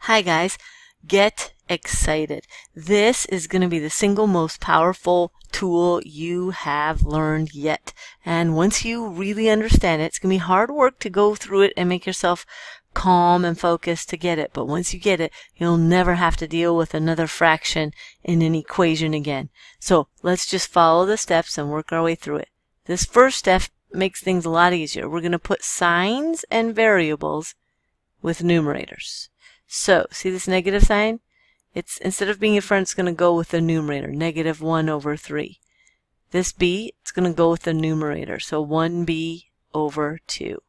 Hi guys, get excited. This is going to be the single most powerful tool you have learned yet. And once you really understand it, it's going to be hard work to go through it and make yourself calm and focused to get it. But once you get it, you'll never have to deal with another fraction in an equation again. So let's just follow the steps and work our way through it. This first step makes things a lot easier. We're going to put signs and variables with numerators. So, see this negative sign? It's instead of being in front, it's going to go with the numerator, negative 1 over 3. This b, it's going to go with the numerator, so 1b over 2.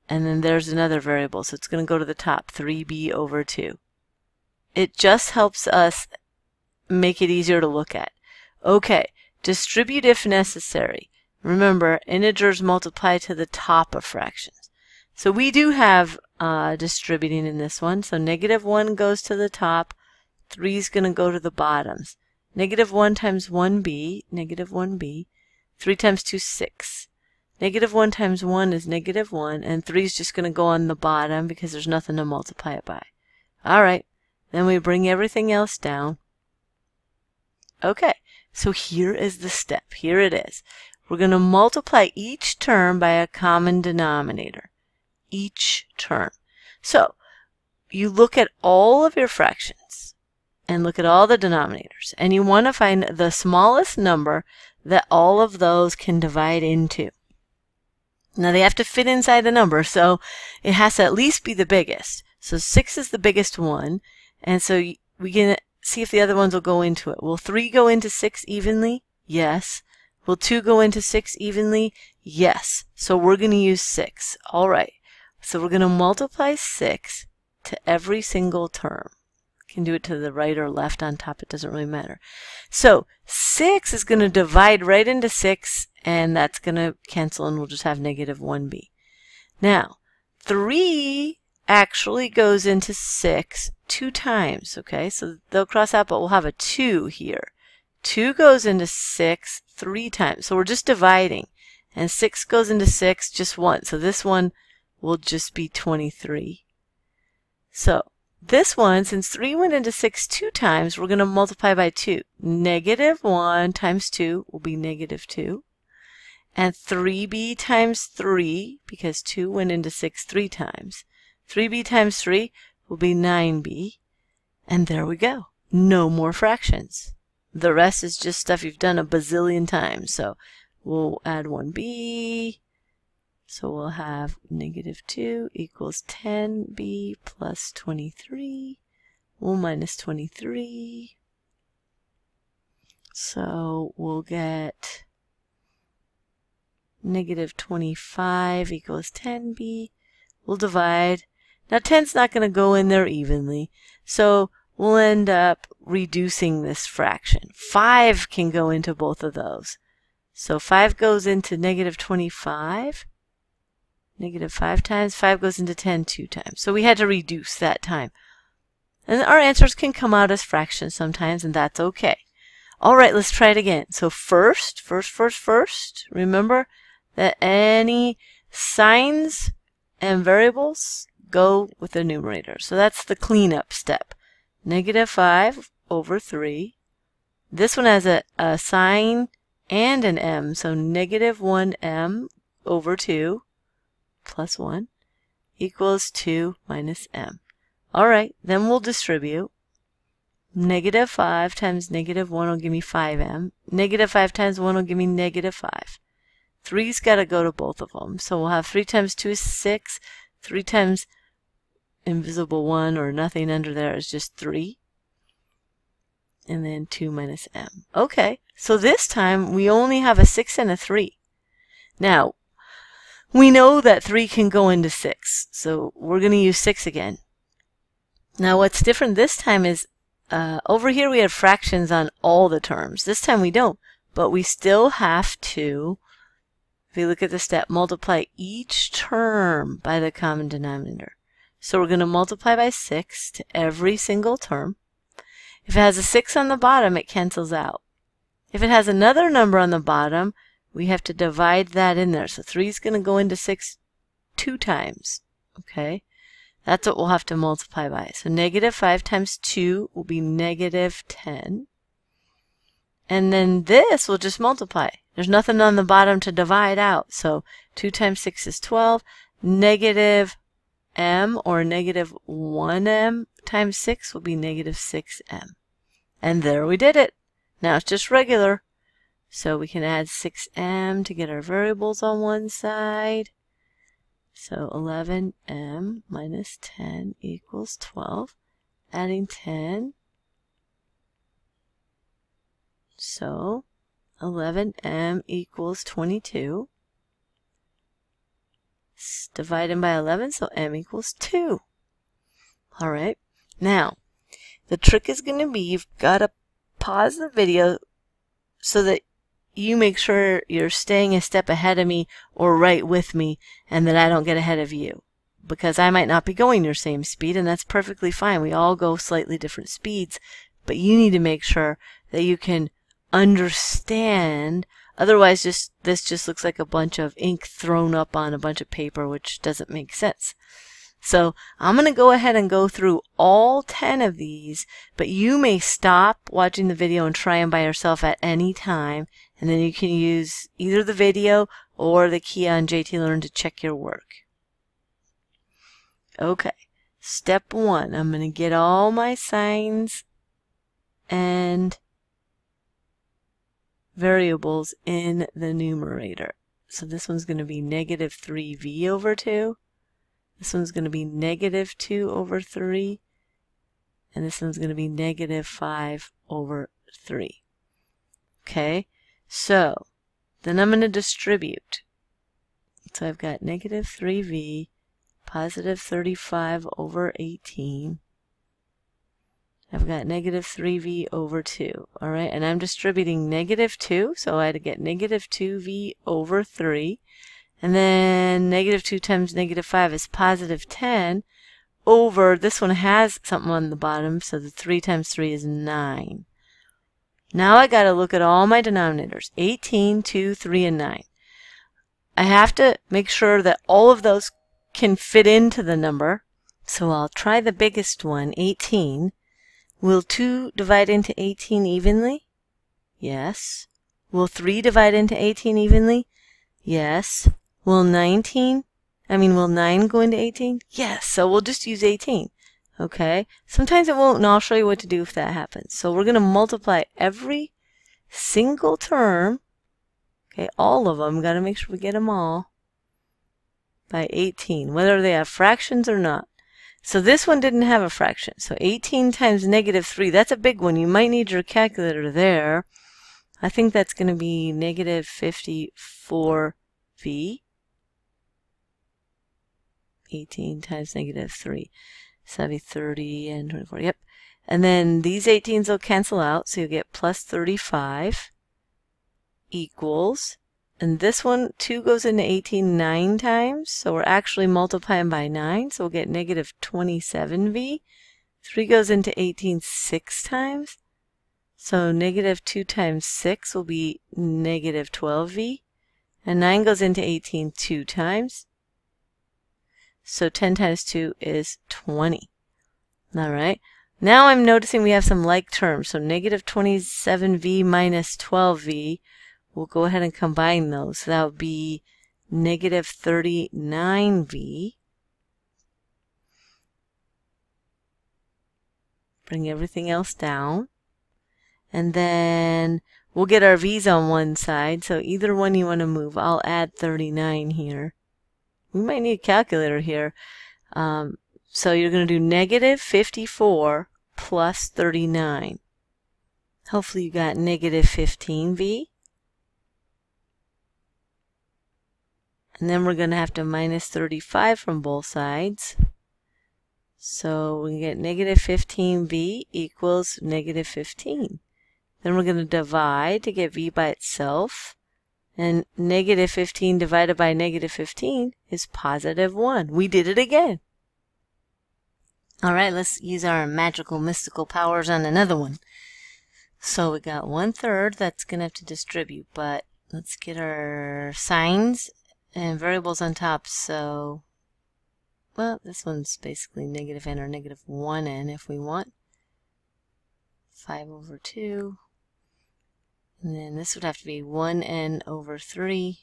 And then there's another variable, so it's going to go to the top, 3b over 2. It just helps us make it easier to look at. Okay, distribute if necessary. Remember, integers multiply to the top of fractions. So we do have distributing in this one. So negative 1 goes to the top. 3 is going to go to the bottoms. Negative 1 times 1b, negative 1b. 3 times 2 is 6. Negative 1 times 1 is negative 1. And 3 is just going to go on the bottom because there's nothing to multiply it by. Alright, then we bring everything else down. Okay, so here is the step. Here it is. We're going to multiply each term by a common denominator. Each term. So you look at all of your fractions and look at all the denominators, and you want to find the smallest number that all of those can divide into. Now they have to fit inside the number, so it has to at least be the biggest. So 6 is the biggest one, and so we can see if the other ones will go into it. Will 3 go into 6 evenly? Yes. Will 2 go into 6 evenly? Yes. So we're going to use 6. All right. So we're going to multiply 6 to every single term. You can do it to the right or left on top. It doesn't really matter. So 6 is going to divide right into 6, and that's going to cancel, and we'll just have negative 1b. Now, 3 actually goes into 6 2 times. Okay, so they'll cross out, but we'll have a 2 here. 2 goes into 6 3 times. So we're just dividing. And 6 goes into 6 just once. So this one will just be 23. So this one, since 3 went into 6 2 times, we're going to multiply by 2. Negative 1 times 2 will be negative 2. And 3b times 3, because 2 went into 6 3 times. 3b times 3 will be 9b. And there we go. No more fractions. The rest is just stuff you've done a bazillion times. So we'll add 1b. So we'll have negative 2 equals 10b plus 23. We'll minus 23. So we'll get negative 25 equals 10b. We'll divide. Now 10's not going to go in there evenly. So we'll end up reducing this fraction. 5 can go into both of those. So 5 goes into negative 25. Negative 5 times. 5 goes into 10 2 times. So we had to reduce that time. And our answers can come out as fractions sometimes, and that's okay. All right, let's try it again. So first, remember that any signs and variables go with the numerator. So that's the cleanup step. Negative 5 over 3. This one has a sign and an m, so negative 1m over 2 plus 1 equals 2 minus m. Alright, then we'll distribute. Negative 5 times negative 1 will give me 5m. Negative 5 times 1 will give me negative 5. 3's got to go to both of them. So we'll have 3 times 2 is 6. 3 times invisible 1 or nothing under there is just 3. And then 2 minus m. Okay, so this time we only have a 6 and a 3. Now, we know that 3 can go into 6, so we're going to use 6 again. Now what's different this time is over here we have fractions on all the terms. This time we don't, but we still have to, if you look at the step, multiply each term by the common denominator. So we're going to multiply by 6 to every single term. If it has a 6 on the bottom, it cancels out. If it has another number on the bottom, we have to divide that in there. So 3 is going to go into 6 2 times. Okay? That's what we'll have to multiply by. So negative 5 times 2 will be negative 10. And then this will just multiply. There's nothing on the bottom to divide out. So 2 times 6 is 12. Negative m, or negative 1m times 6 will be negative 6m. And there we did it. Now it's just regular. So we can add 6m to get our variables on one side. So 11m minus 10 equals 12. Adding 10. So 11m equals 22. Divided by 11, so m equals 2. All right. Now, the trick is going to be you've got to pause the video so that you make sure you're staying a step ahead of me or right with me, and that I don't get ahead of you. Because I might not be going your same speed, and that's perfectly fine. We all go slightly different speeds, but you need to make sure that you can understand. Otherwise, this just looks like a bunch of ink thrown up on a bunch of paper, which doesn't make sense. So I'm going to go ahead and go through all 10 of these, but you may stop watching the video and try them by yourself at any time, and then you can use either the video or the key on JT Learn to check your work. Okay, step 1, I'm going to get all my signs and variables in the numerator. So this one's going to be negative 3v over 2. This one's going to be negative 2 over 3. And this one's going to be negative 5 over 3. Okay, so then I'm going to distribute. So I've got negative 3v, positive 35 over 18. I've got negative 3v over 2. All right, and I'm distributing negative 2, so I had to get negative 2v over 3. And then negative 2 times negative 5 is positive 10 over, this one has something on the bottom, so the 3 times 3 is 9. Now I got to look at all my denominators, 18, 2, 3, and 9. I have to make sure that all of those can fit into the number, so I'll try the biggest one, 18. Will 2 divide into 18 evenly? Yes. Will 3 divide into 18 evenly? Yes. Will 9 go into 18? Yes. So we'll just use 18. Okay. Sometimes it won't, and I'll show you what to do if that happens. So we're going to multiply every single term, okay, all of them, got to make sure we get them all, by 18, whether they have fractions or not. So this one didn't have a fraction. So 18 times negative 3, that's a big one. You might need your calculator there. I think that's going to be negative 54v. 18 times negative 3. So that'd be 30 and 24. Yep. And then these 18s will cancel out, so you'll get plus 35 equals, and this one, 2 goes into 18 9 times, so we're actually multiplying by 9, so we'll get negative 27v. 3 goes into 18 6 times, so negative 2 times 6 will be negative 12v. And 9 goes into 18 2 times, so 10 times 2 is 20. All right. Now I'm noticing we have some like terms. So negative 27v minus 12v, we'll go ahead and combine those. So that would be negative 39v. Bring everything else down. And then we'll get our v's on one side. So either one you want to move. I'll add 39 here. We might need a calculator here. So you're going to do negative 54 plus 39. Hopefully you got negative 15v. And then we're going to have to minus 35 from both sides. So we get negative 15v equals negative 15. Then we're going to divide to get v by itself. And negative 15 divided by negative 15 is positive 1. We did it again. All right, let's use our magical mystical powers on another one. So we got 1/3 that's going to have to distribute, but let's get our signs and variables on top. So well, this one's basically negative n or negative 1n if we want. 5 over 2. And then this would have to be 1n over 3.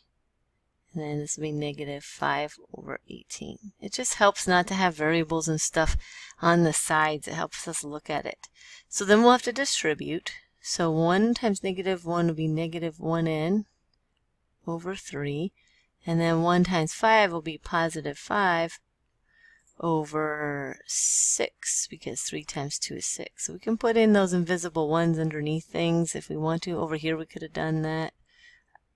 And then this would be negative 5 over 18. It just helps not to have variables and stuff on the sides. It helps us look at it. So then we'll have to distribute. So 1 times negative 1 will be negative 1n over 3. And then 1 times 5 will be positive 5 over 6, because 3 times 2 is 6. So we can put in those invisible ones underneath things if we want to. Over here we could have done that,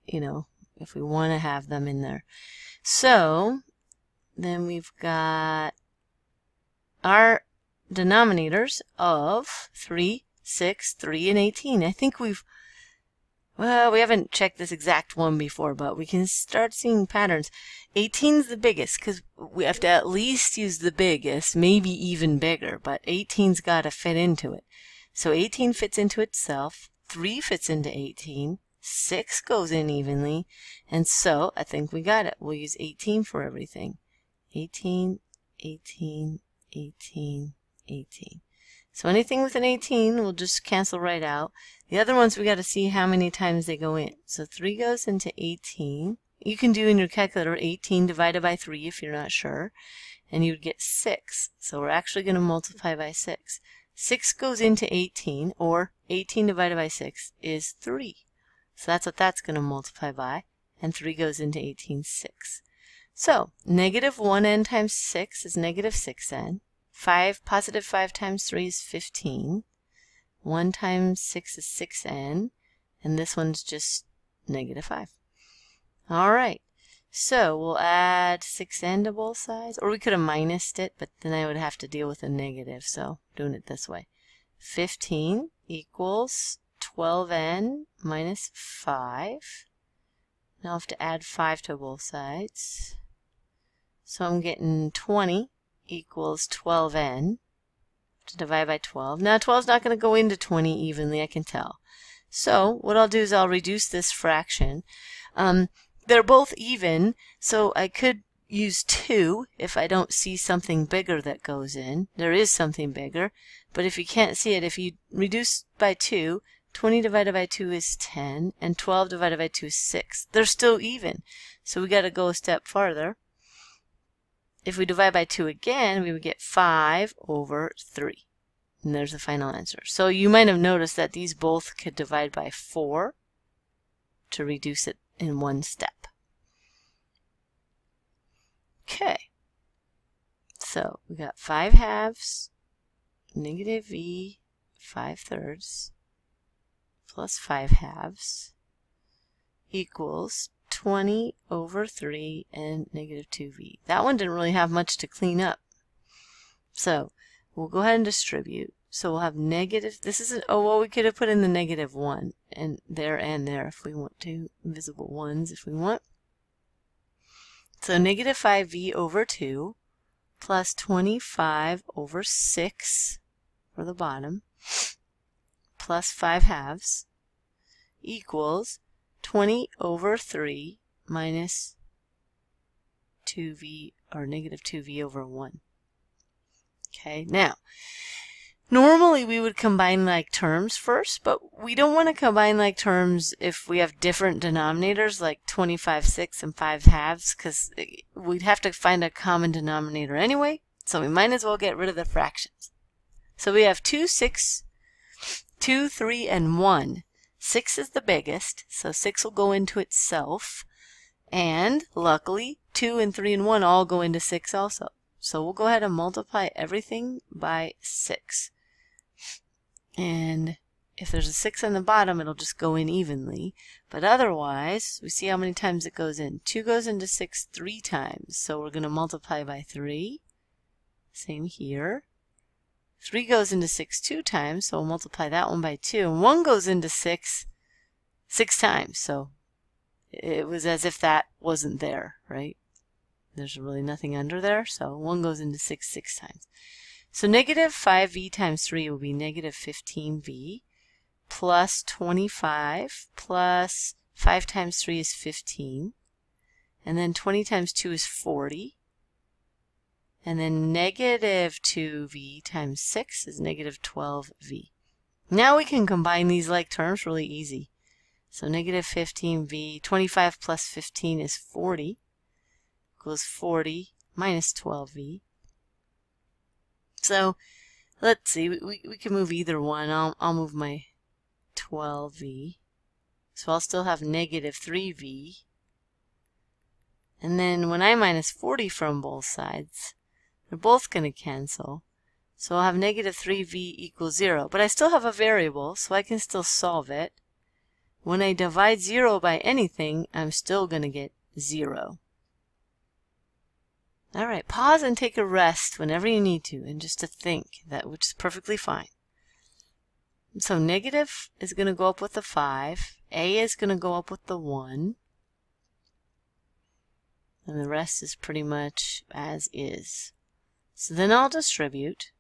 you know, if we want to have them in there. So then we've got our denominators of 3, 6, 3, and 18. I think we haven't checked this exact one before, but we can start seeing patterns. 18 is the biggest because we have to at least use the biggest, maybe even bigger, but 18's got to fit into it. So 18 fits into itself, 3 fits into 18, 6 goes in evenly, and so I think we got it. We'll use 18 for everything. 18, 18, 18, 18. So anything with an 18 will just cancel right out. The other ones we got to see how many times they go in. So 3 goes into 18. You can do in your calculator 18 divided by 3 if you're not sure. And you would get 6. So we're actually going to multiply by 6. 6 goes into 18, or 18 divided by 6 is 3. So that's what that's going to multiply by. And 3 goes into 18, 6. So negative 1n times 6 is negative 6n. Positive 5 times 3 is 15. 1 times 6 is 6n. And this one's just negative 5. All right. So we'll add 6n to both sides. Or we could have minused it, but then I would have to deal with a negative. So doing it this way. 15 equals 12n minus 5. Now I have to add 5 to both sides. So I'm getting 20 equals 12n. To divide by 12. Now 12 is not going to go into 20 evenly, I can tell. So what I'll do is I'll reduce this fraction. They're both even, so I could use 2 if I don't see something bigger that goes in. There is something bigger, but if you can't see it, if you reduce by 2, 20 divided by 2 is 10, and 12 divided by 2 is 6. They're still even, so we got to go a step farther. If we divide by 2 again, we would get 5 over 3. And there's the final answer. So you might have noticed that these both could divide by 4 to reduce it in one step. Okay. So we got 5 halves, negative v, 5/3, plus 5 halves equals 20 over 3 and negative 2v. That one didn't really have much to clean up. So we'll go ahead and distribute. So we'll have negative, this is, well, we could have put in the negative 1 and there if we want to, invisible ones if we want. So negative 5v over 2 plus 25 over 6 for the bottom plus 5 halves equals 20 over 3 minus 2v, or negative 2v over 1. Okay, now, normally we would combine like terms first, but we don't want to combine like terms if we have different denominators like 25/6 and 5 halves, because we'd have to find a common denominator anyway, so we might as well get rid of the fractions. So we have 2, 6, 2, 3, and 1. 6 is the biggest, so 6 will go into itself. And luckily, 2 and 3 and 1 all go into 6 also. So we'll go ahead and multiply everything by 6. And if there's a 6 on the bottom, it'll just go in evenly. But otherwise, we see how many times it goes in. 2 goes into 6 3 times. So we're going to multiply by 3. Same here. 3 goes into 6 2 times, so we'll multiply that one by 2. And 1 goes into 6 times, so it was as if that wasn't there, right? There's really nothing under there, so 1 goes into 6 times. So negative 5v times 3 will be negative 15v plus 25 plus 5 times 3 is 15. And then 20 times 2 is 40. And then negative 2v times 6 is negative 12v. Now we can combine these like terms really easy. So negative 15v, 25 plus 15 is 40, equals 40 minus 12v. So let's see, we can move either one. I'll move my 12v. So I'll still have negative 3v. And then when I minus 40 from both sides, they're both going to cancel. So I'll have negative 3v equals 0. But I still have a variable, so I can still solve it. When I divide 0 by anything, I'm still going to get 0. Alright, pause and take a rest whenever you need to, and just to think, which is perfectly fine. So negative is going to go up with the 5. A is going to go up with the 1. And the rest is pretty much as is. So then I'll distribute.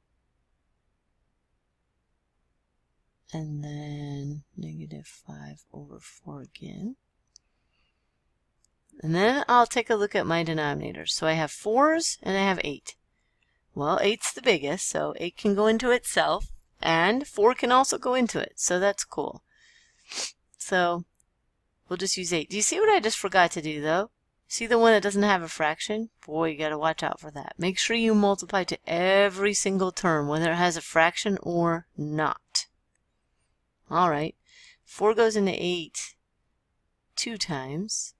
And then negative 5 over 4 again. And then I'll take a look at my denominators. So I have 4s and I have 8. Well, 8's the biggest, so 8 can go into itself, and 4 can also go into it. So that's cool. So we'll just use 8. Do you see what I just forgot to do, though? See the one that doesn't have a fraction? Boy, you got to watch out for that. Make sure you multiply to every single term, whether it has a fraction or not. Alright, 4 goes into 8 2 times.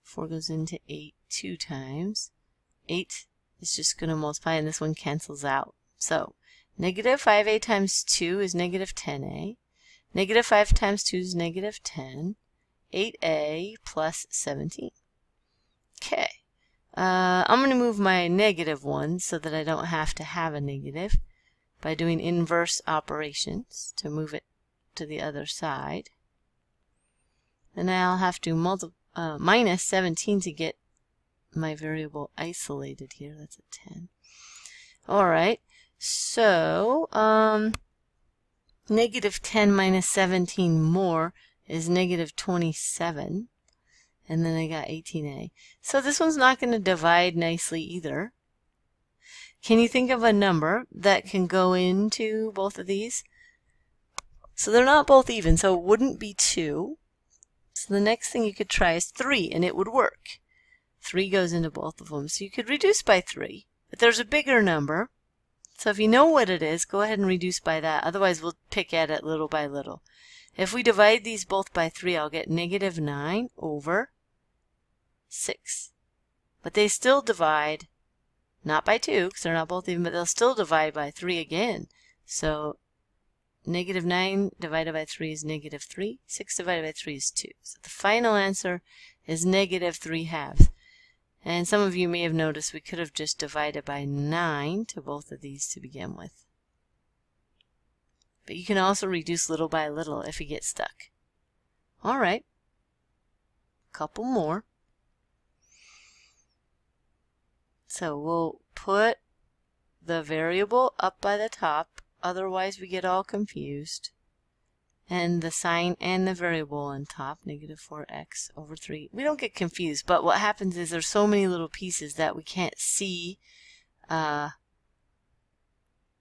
4 goes into 8 2 times. 8 is just going to multiply, and this one cancels out. So, negative 5a times 2 is negative 10a. Negative 5 times 2 is negative 10. 8a plus 17. Okay. I'm going to move my negative 1 so that I don't have to have a negative by doing inverse operations to move it to the other side. And I'll have to minus 17 to get my variable isolated here. That's a 10. Alright, so negative 10 minus 17 more is negative 27. And then I got 18a. So this one's not going to divide nicely either. Can you think of a number that can go into both of these? So they're not both even, so it wouldn't be 2. So the next thing you could try is 3, and it would work. 3 goes into both of them, so you could reduce by 3. But there's a bigger number, so if you know what it is, go ahead and reduce by that. Otherwise, we'll pick at it little by little. If we divide these both by 3, I'll get negative 9 over 6. But they still divide, not by 2, because they're not both even, but they'll still divide by 3 again. So negative 9 divided by 3 is negative 3. 6 divided by 3 is 2. So the final answer is negative 3/2. And some of you may have noticed we could have just divided by 9 to both of these to begin with. But you can also reduce little by little if you get stuck. Alright, a couple more. So we'll put the variable up by the top, otherwise we get all confused. And the sign and the variable on top, negative 4x over 3. We don't get confused, but what happens is there's so many little pieces that we can't see what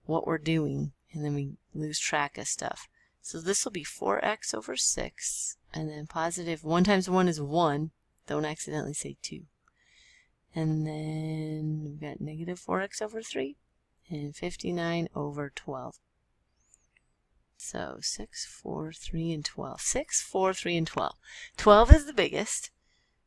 we're doing, and then we lose track of stuff. So this will be 4x over 6, and then positive 1 times 1 is 1. Don't accidentally say 2. And then we've got negative 4x over 3 and 59 over 12. So 6, 4, 3, and 12. 6, 4, 3, and 12. 12 is the biggest.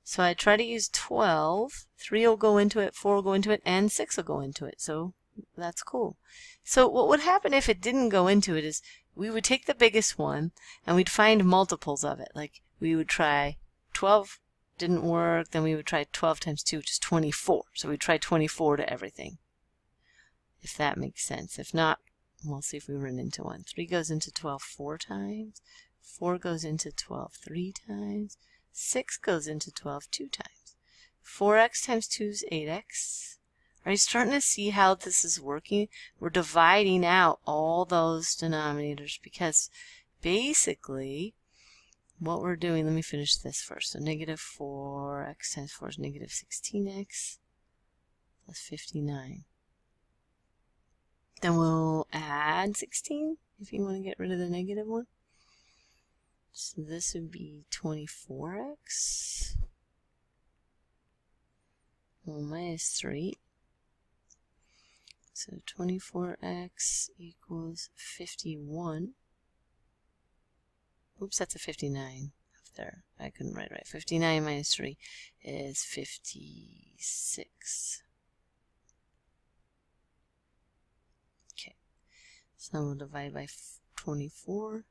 So I try to use 12. 3 will go into it, 4 will go into it, and 6 will go into it. So that's cool. So what would happen if it didn't go into it is we would take the biggest one and we'd find multiples of it. Like we would try 12, didn't work, then we would try 12 times 2, which is 24. So we'd try 24 to everything, if that makes sense. If not, we'll see if we run into one. 3 goes into 12 4 times. 4 goes into 12 3 times. 6 goes into 12 2 times. 4x times 2 is 8x. Are you starting to see how this is working? We're dividing out all those denominators because basically what we're doing, let me finish this first. So negative 4x times 4 is negative 16x plus 59. Then we'll add 16 if you want to get rid of the negative one. So this would be 24x. Well, minus 3. So 24x equals 51. Oops, that's a 59 up there. I couldn't write right. 59 minus 3 is 56. Okay, so we'll divide by 24.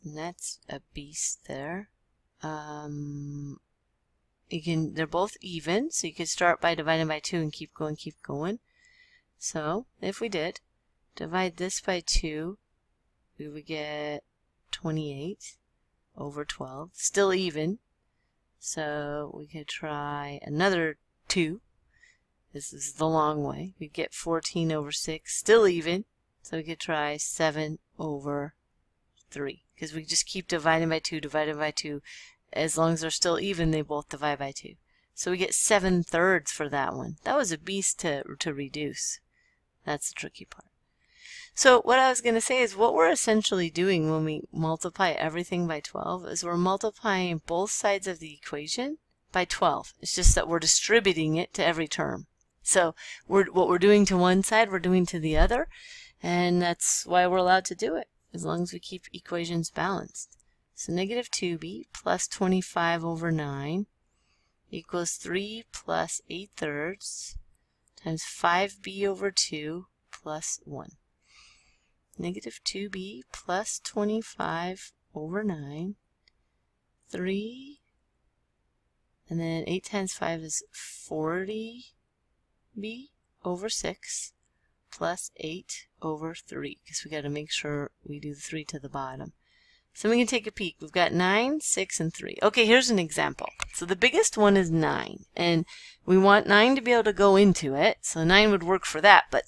And that's a beast there. They're both even, so you could start by dividing by 2 and keep going. So if we did divide this by 2, we would get 28 over 12, still even. So we could try another 2. This is the long way. We'd get 14 over 6, still even. So we could try 7 over 3, because we just keep dividing by 2. As long as they're still even, they both divide by 2. So we get 7/3 for that one. That was a beast to reduce. That's the tricky part. So what I was going to say is what we're essentially doing when we multiply everything by 12 is we're multiplying both sides of the equation by 12. It's just that we're distributing it to every term. So what we're doing to one side, we're doing to the other, and that's why we're allowed to do it, as long as we keep equations balanced. So negative 2b plus 25 over 9 equals 3 plus 8/3 times 5b over 2 plus 1. Negative 2b plus 25 over 9, 3, and then 8 times 5 is 40b over 6 plus 8 over 3, because we got to make sure we do the 3 to the bottom. So we can take a peek. We've got 9, 6, and 3. Okay, here's an example. So the biggest one is 9, and we want 9 to be able to go into it, so 9 would work for that, but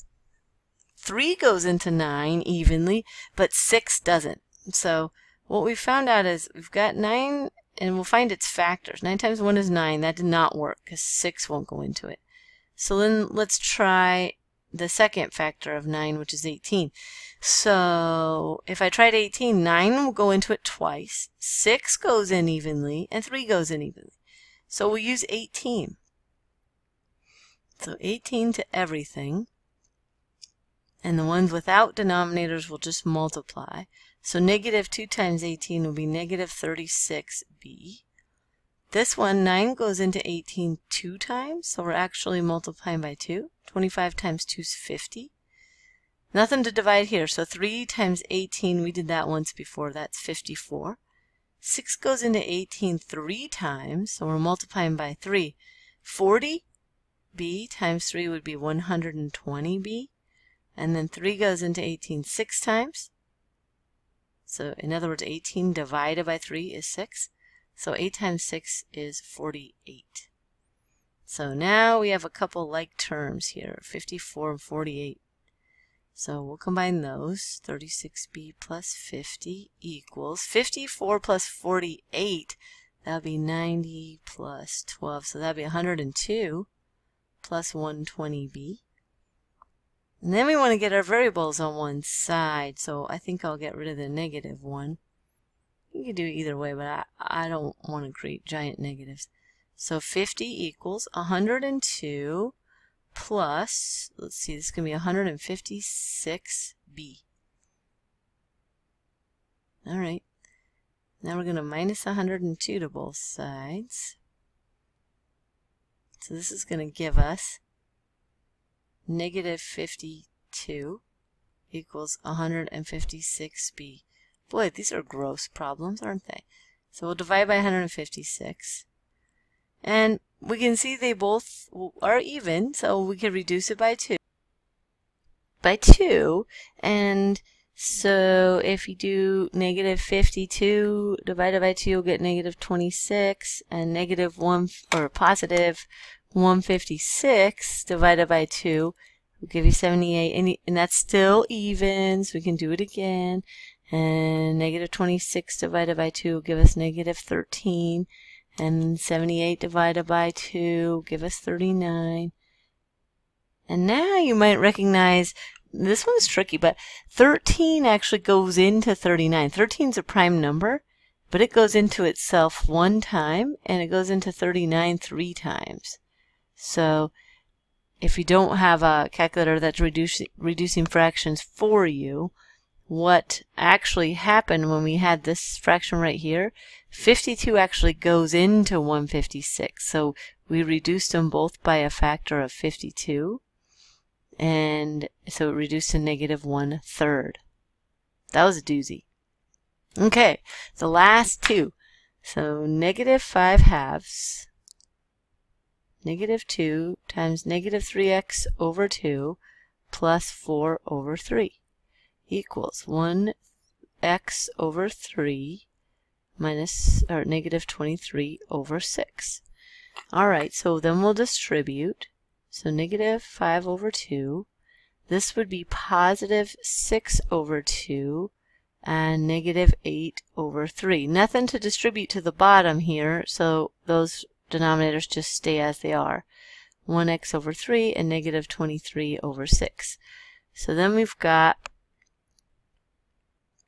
3 goes into 9 evenly, but 6 doesn't. So what we found out is we've got 9, and we'll find its factors. 9 times 1 is 9. That did not work because 6 won't go into it. So then let's try the second factor of 9, which is 18. So if I tried 18, 9 will go into it twice, 6 goes in evenly, and 3 goes in evenly. So we'll use 18. So 18 to everything. And the ones without denominators will just multiply. So negative 2 times 18 will be negative 36b. This one, 9 goes into 18 2 times, so we're actually multiplying by 2. 25 times 2 is 50. Nothing to divide here, so 3 times 18, we did that once before, that's 54. 6 goes into 18 3 times, so we're multiplying by 3. 40b times 3 would be 120b. And then 3 goes into 18 6 times. So in other words, 18 divided by 3 is 6. So 8 times 6 is 48. So now we have a couple like terms here, 54 and 48. So we'll combine those. 36b plus 50 equals 54 plus 48. That would be 90 plus 12. So that would be 102 plus 120b. And then we want to get our variables on one side. So I think I'll get rid of the negative one. You can do it either way, but I don't want to create giant negatives. So 50 equals 102 plus, let's see, this is going to be 156b. All right. Now we're going to minus 102 to both sides. So this is going to give us negative 52 equals 156b. Boy, these are gross problems, aren't they? So we'll divide by 156. And we can see they both are even, so we can reduce it by 2. And so if you do negative 52 divided by 2, you'll get negative 26, and negative 1 or positive 156 divided by 2 will give you 78, and that's still even, so we can do it again. And negative 26 divided by 2 will give us negative 13, and 78 divided by 2 will give us 39. And now you might recognize, this one's tricky, but 13 actually goes into 39. 13 is a prime number, but it goes into itself one time, and it goes into 39 3 times. So if you don't have a calculator that's reducing fractions for you, what actually happened when we had this fraction right here, 52 actually goes into 156. So we reduced them both by a factor of 52. And so it reduced to -1/3. That was a doozy. Okay, the last two. So -5/2, -2 times -3x over 2 plus 4 over 3 equals 1x over 3 minus, or -23 over 6. All right, so then we'll distribute. So -5 over 2. This would be +6 over 2 and -8 over 3. Nothing to distribute to the bottom here, so those denominators just stay as they are. 1x over 3 and -23 over 6. So then we've got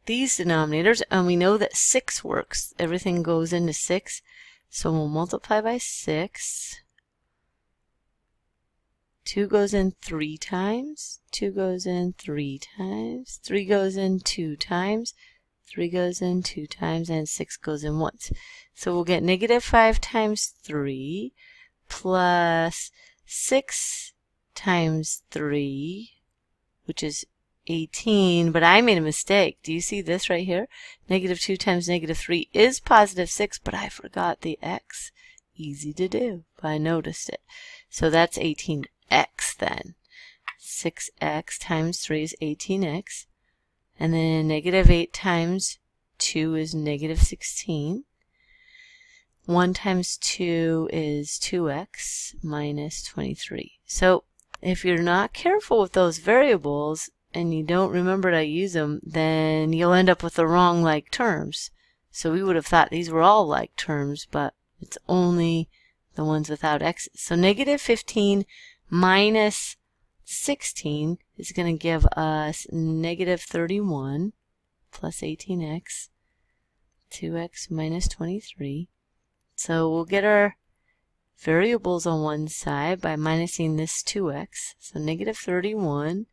these denominators, and we know that 6 works. Everything goes into 6. So we'll multiply by 6. 2 goes in 3 times, 2 goes in 3 times, 3 goes in 2 times, 3 goes in 2 times, and 6 goes in once. So we'll get -5 times 3 plus 6 times 3, which is 18, but I made a mistake. Do you see this right here? -2 times -3 is +6, but I forgot the x. Easy to do, but I noticed it. So that's 18x then. 6x times 3 is 18x. And then -8 times 2 is -16. 1 times 2 is 2x minus 23. So if you're not careful with those variables and you don't remember to use them, then you'll end up with the wrong like terms. So we would have thought these were all like terms, but it's only the ones without x's. So -15 minus 16 is going to give us -31 plus 18x, 2x minus 23. So we'll get our variables on one side by minusing this 2x. So -31,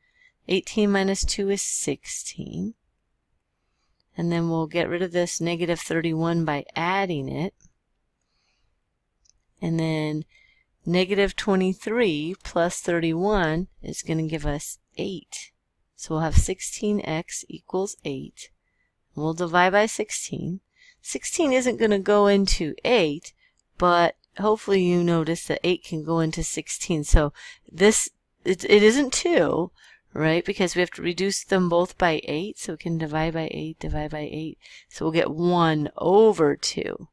18 minus 2 is 16. And then we'll get rid of this -31 by adding it. And then -23 plus 31 is going to give us 8. So we'll have 16x equals 8. We'll divide by 16. 16 isn't going to go into 8, but hopefully you notice that 8 can go into 16. So this, it isn't 2, right? Because we have to reduce them both by 8. So we can divide by 8, divide by 8. So we'll get 1 over 2.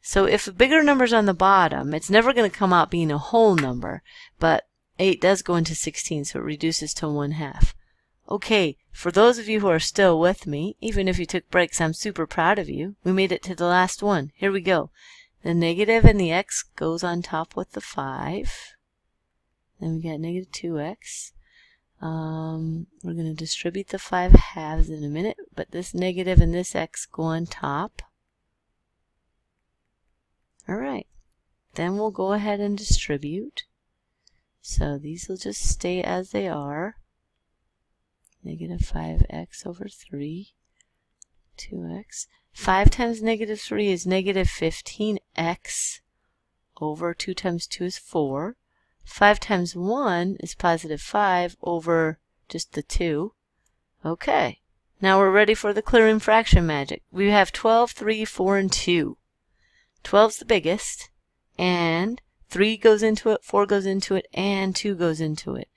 So if a bigger number's on the bottom, it's never going to come out being a whole number, but 8 does go into 16, so it reduces to 1/2. Okay, for those of you who are still with me, even if you took breaks, I'm super proud of you. We made it to the last one. Here we go. The negative and the x goes on top with the 5. Then we got -2x. We're going to distribute the 5 halves in a minute, but this negative and this x go on top. All right, then we'll go ahead and distribute. So these will just stay as they are. -5x over 3, 2x. 5 times -3 is -15x over 2 times 2 is 4. 5 times 1 is +5 over just the 2. Okay, now we're ready for the clearing fraction magic. We have 12, 3, 4, and 2. 12's the biggest, and 3 goes into it, 4 goes into it, and 2 goes into it.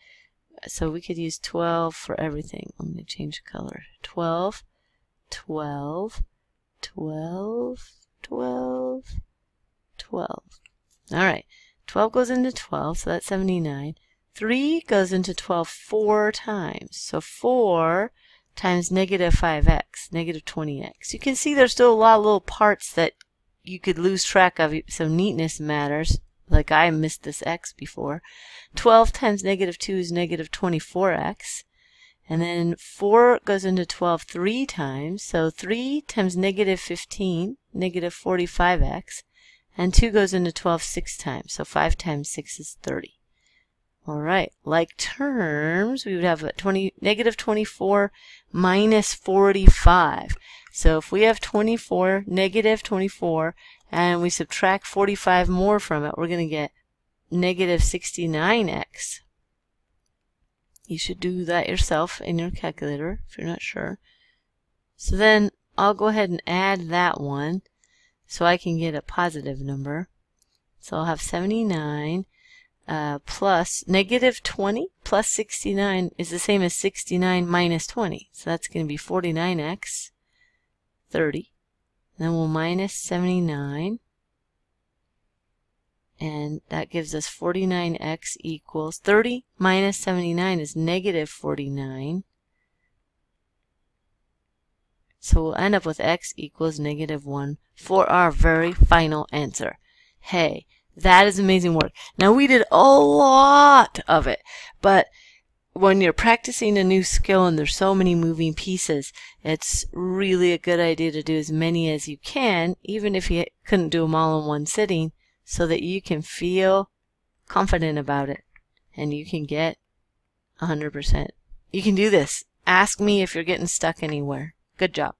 So we could use 12 for everything. I'm going to change the color. 12, 12, 12, 12, 12. All right, 12 goes into 12, so that's 79. 3 goes into 12 4 times. So 4 times -5x, -20x. You can see there's still a lot of little parts that you could lose track of, so neatness matters. like I missed this x before. 12 times negative 2 is negative 24x. And then 4 goes into 12 3 times. So 3 times negative 15, negative 45x. And 2 goes into 12 6 times. So 5 times 6 is 30. All right, like terms, we would have a negative 24 minus 45. So if we have 24, negative 24, and we subtract 45 more from it, we're going to get negative 69x. You should do that yourself in your calculator if you're not sure. So then I'll go ahead and add that one so I can get a positive number. So I'll have 79 plus negative 20 plus 69 is the same as 69 minus 20. So that's going to be 49x, 30. Then we'll minus 79. And that gives us 49x equals 30 minus 79 is negative 49. So we'll end up with x equals negative 1 for our very final answer. Hey, that is amazing work. Now we did a lot of it, but when you're practicing a new skill and there's so many moving pieces, it's really a good idea to do as many as you can, even if you couldn't do them all in one sitting, so that you can feel confident about it and you can get 100%. You can do this. Ask me if you're getting stuck anywhere. Good job.